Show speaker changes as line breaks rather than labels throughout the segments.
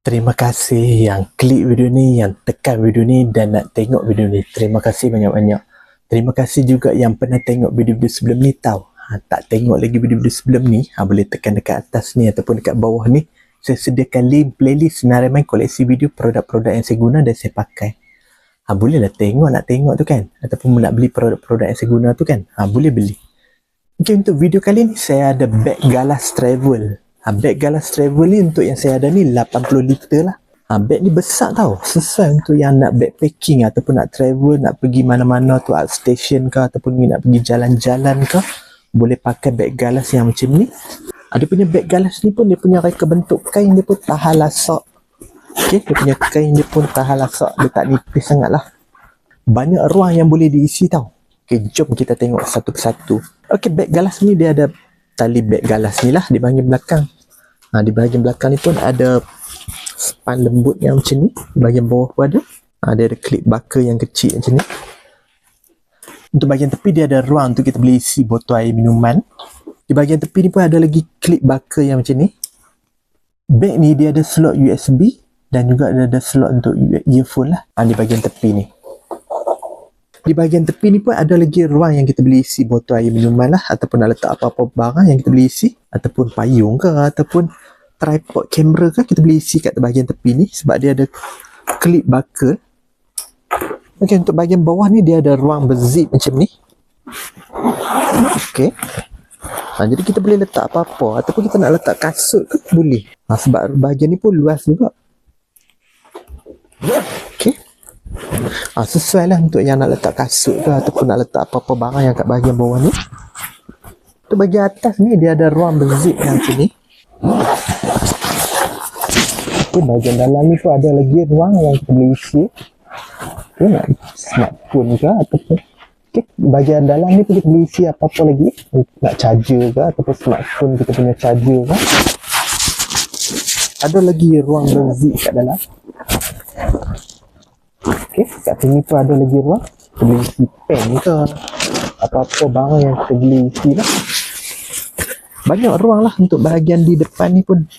Terima kasih yang klik video ni, yang tekan video ni dan nak tengok video ni. Terima kasih banyak-banyak. Terima kasih juga yang pernah tengok video-video sebelum ni tau. Tak tengok lagi video-video sebelum ni, boleh tekan dekat atas ni ataupun dekat bawah ni. Saya sediakan link playlist senarai main koleksi video produk-produk yang saya guna dan saya pakai. Bolehlah tengok, nak tengok tu kan. Ataupun nak beli produk-produk yang saya guna tu kan. Boleh beli. Okay, untuk video kali ni saya ada beg Galas Travel. Beg Galas Travel ni untuk yang saya ada ni 80 liter lah. Beg ni besar tau. Sesuai untuk yang nak backpacking ataupun nak travel, nak pergi mana-mana tu, outstation ke ataupun nak pergi jalan-jalan ke. Boleh pakai beg Galas yang macam ni. Dia punya beg Galas ni pun dia punya reka bentuk kain dia pun tahan lasak. Okay, dia punya kain dia pun tahan lasak. Dia tak nipis sangat lah. Banyak ruang yang boleh diisi tau. Okay, jom kita tengok satu persatu. Okay, beg Galas ni dia ada tali beg Galas ni lah di bahagian belakang. Di bahagian belakang ni pun ada span lembut yang macam ni. Di bahagian bawah pun ada. Dia ada klip bakar yang kecil macam ni. Untuk bahagian tepi dia ada ruang untuk kita boleh isi botol air minuman. Di bahagian tepi ni pun ada lagi klip bakar yang macam ni. Beg ni dia ada slot USB dan juga ada slot untuk earphone lah. Di bahagian tepi ni. Di bahagian tepi ni pun ada lagi ruang yang kita boleh isi botol air minuman lah. Ataupun nak letak apa-apa barang yang kita boleh isi. Ataupun payung ke, ataupun tripod kamera ke, kita boleh isi kat bahagian tepi ni. Sebab dia ada klip bakar. Okay, untuk bahagian bawah ni dia ada ruang berzip macam ni. Okay. Jadi kita boleh letak apa-apa. Ataupun kita nak letak kasut ke, boleh. Sebab bahagian ni pun luas juga. Okay. Sesuai lah untuk yang nak letak kasut ke ataupun nak letak apa-apa barang yang kat bahagian bawah ni. Untuk bahagian atas ni dia ada ruang berzip yang macam ni. Okay, bahagian dalam ni pun ada lagi ruang yang kita boleh isi. Okay, nak smartphone ke ataupun bahagian dalam ni pun kita boleh isi apa-apa lagi. Nak charger ke ataupun smartphone kita punya charger ke. Ada lagi ruang berzip kat dalam. Okay, kat sini pun ada lagi ruang. Kita boleh isi pen ke apa-apa barang yang kita boleh isi lah. Banyak ruang lah untuk bahagian di depan ni pun.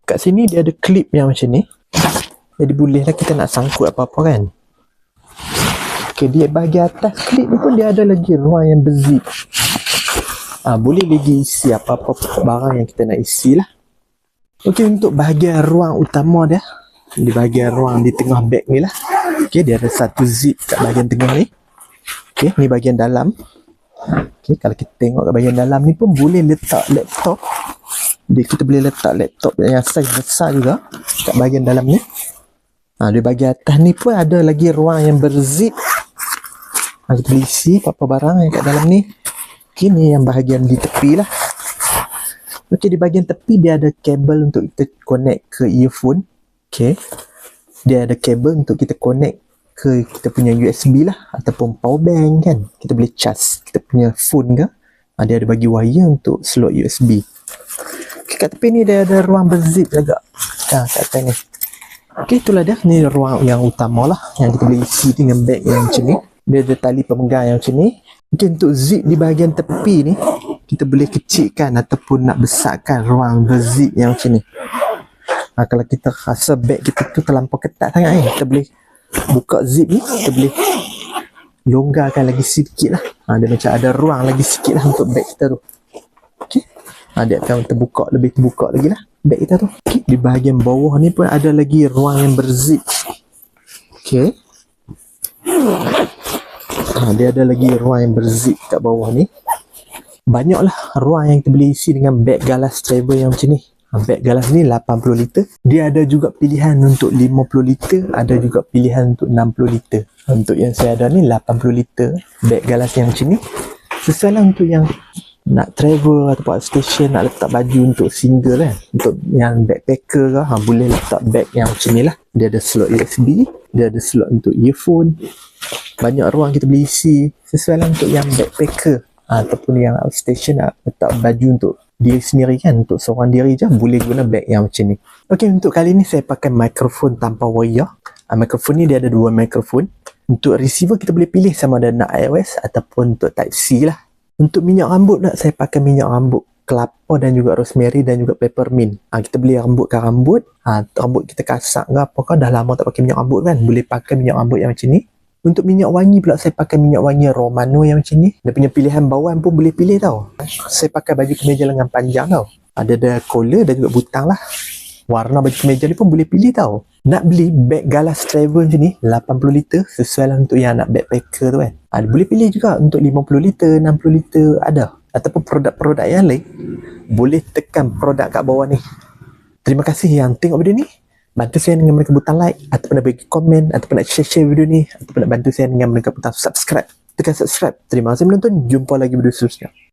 Kat sini dia ada klip yang macam ni. Jadi boleh lah kita nak sangkut apa-apa kan. Okay, di bahagian atas klip ni pun dia ada lagi ruang yang berzip. Boleh lagi isi apa-apa barang yang kita nak isi lah. Okay, untuk bahagian ruang utama dia. Di bahagian ruang di tengah beg ni lah. Okay, dia ada satu zip kat bahagian tengah ni. Okay, ni bahagian dalam. Okay, kalau kita tengok kat bahagian dalam ni pun boleh letak laptop. Kita boleh letak laptop yang saiz besar juga kat bahagian dalam ni. Di bahagian atas ni pun ada lagi ruang yang berzip. Kita boleh isi apa-apa barang yang kat dalam ni. Okay, ni yang bahagian di tepi lah. Okay, di bahagian tepi dia ada kabel untuk kita connect ke earphone. Okay, dia ada kabel untuk kita connect ke kita punya USB lah ataupun power bank kan. Kita boleh charge kita punya phone ke. Dia ada bagi wire untuk slot USB. Okay, kat tepi ni dia ada ruang berzip juga. Kat atas ni. Okay, itulah dia. Ni ruang yang utama lah. Yang kita boleh isi dengan beg yang macam ni. Dia ada tali pemegang yang macam ni. Okay, untuk zip di bahagian tepi ni, kita boleh kecilkan ataupun nak besarkan ruang berzip yang macam ni. Kalau kita rasa beg kita tu terlampau ketat sangat kita boleh buka zip ni. Kita boleh longgarkan lagi sedikit lah. Dia macam ada ruang lagi sikit lah untuk beg kita tu. Okay. Dia akan terbuka lagi lah beg kita tu. Okay. Di bahagian bawah ni pun ada lagi ruang yang berzip. Okay. Dia ada lagi ruang yang berzip kat bawah ni. Banyaklah ruang yang kita boleh isi dengan beg Galas Travel yang macam ni. Beg Galas ni 80 liter. Dia ada juga pilihan untuk 50 liter. Ada juga pilihan untuk 60 liter. Untuk yang saya ada ni 80 liter. Beg Galas yang macam ni. Sesuai lah untuk yang nak travel atau station, nak letak baju untuk single kan. Untuk yang backpacker ke, boleh letak beg yang macam ni lah. Dia ada slot USB. Dia ada slot untuk earphone. Banyak ruang kita boleh isi. Sesuai lah untuk yang backpacker. Ataupun yang outstation nak letak baju untuk diri sendiri kan, untuk seorang diri je boleh guna beg yang macam ni. Okay, untuk kali ni saya pakai mikrofon tanpa wire. Mikrofon ni dia ada dua mikrofon. Untuk receiver kita boleh pilih sama ada nak iOS ataupun untuk Type C lah. Untuk minyak rambut nak saya pakai minyak rambut. kelapa dan juga rosemary dan juga peppermint. Kita beli rambut. Rambut kita kasak ke apa ke, dah lama tak pakai minyak rambut kan, boleh pakai minyak rambut yang macam ni. Untuk minyak wangi pula, saya pakai minyak wangi Romano yang macam ni. Dia punya pilihan bawang pun boleh pilih tau. Saya pakai baju kemeja lengan panjang tau. Ada collar dan juga butang lah. Warna baju kemeja ni pun boleh pilih tau. Nak beli beg galas travel macam ni 80 liter, sesuai lah untuk yang nak backpacker tu kan. Boleh pilih juga untuk 50 liter, 60 liter ada. Ataupun produk-produk yang lain, boleh tekan produk kat bawah ni. Terima kasih yang tengok video ni. Bantu saya dengan menekan butang like, ataupun nak bagi komen, ataupun nak share video ni, ataupun nak bantu saya dengan menekan butang subscribe. Tekan subscribe. Terima kasih menonton. Jumpa lagi video seterusnya.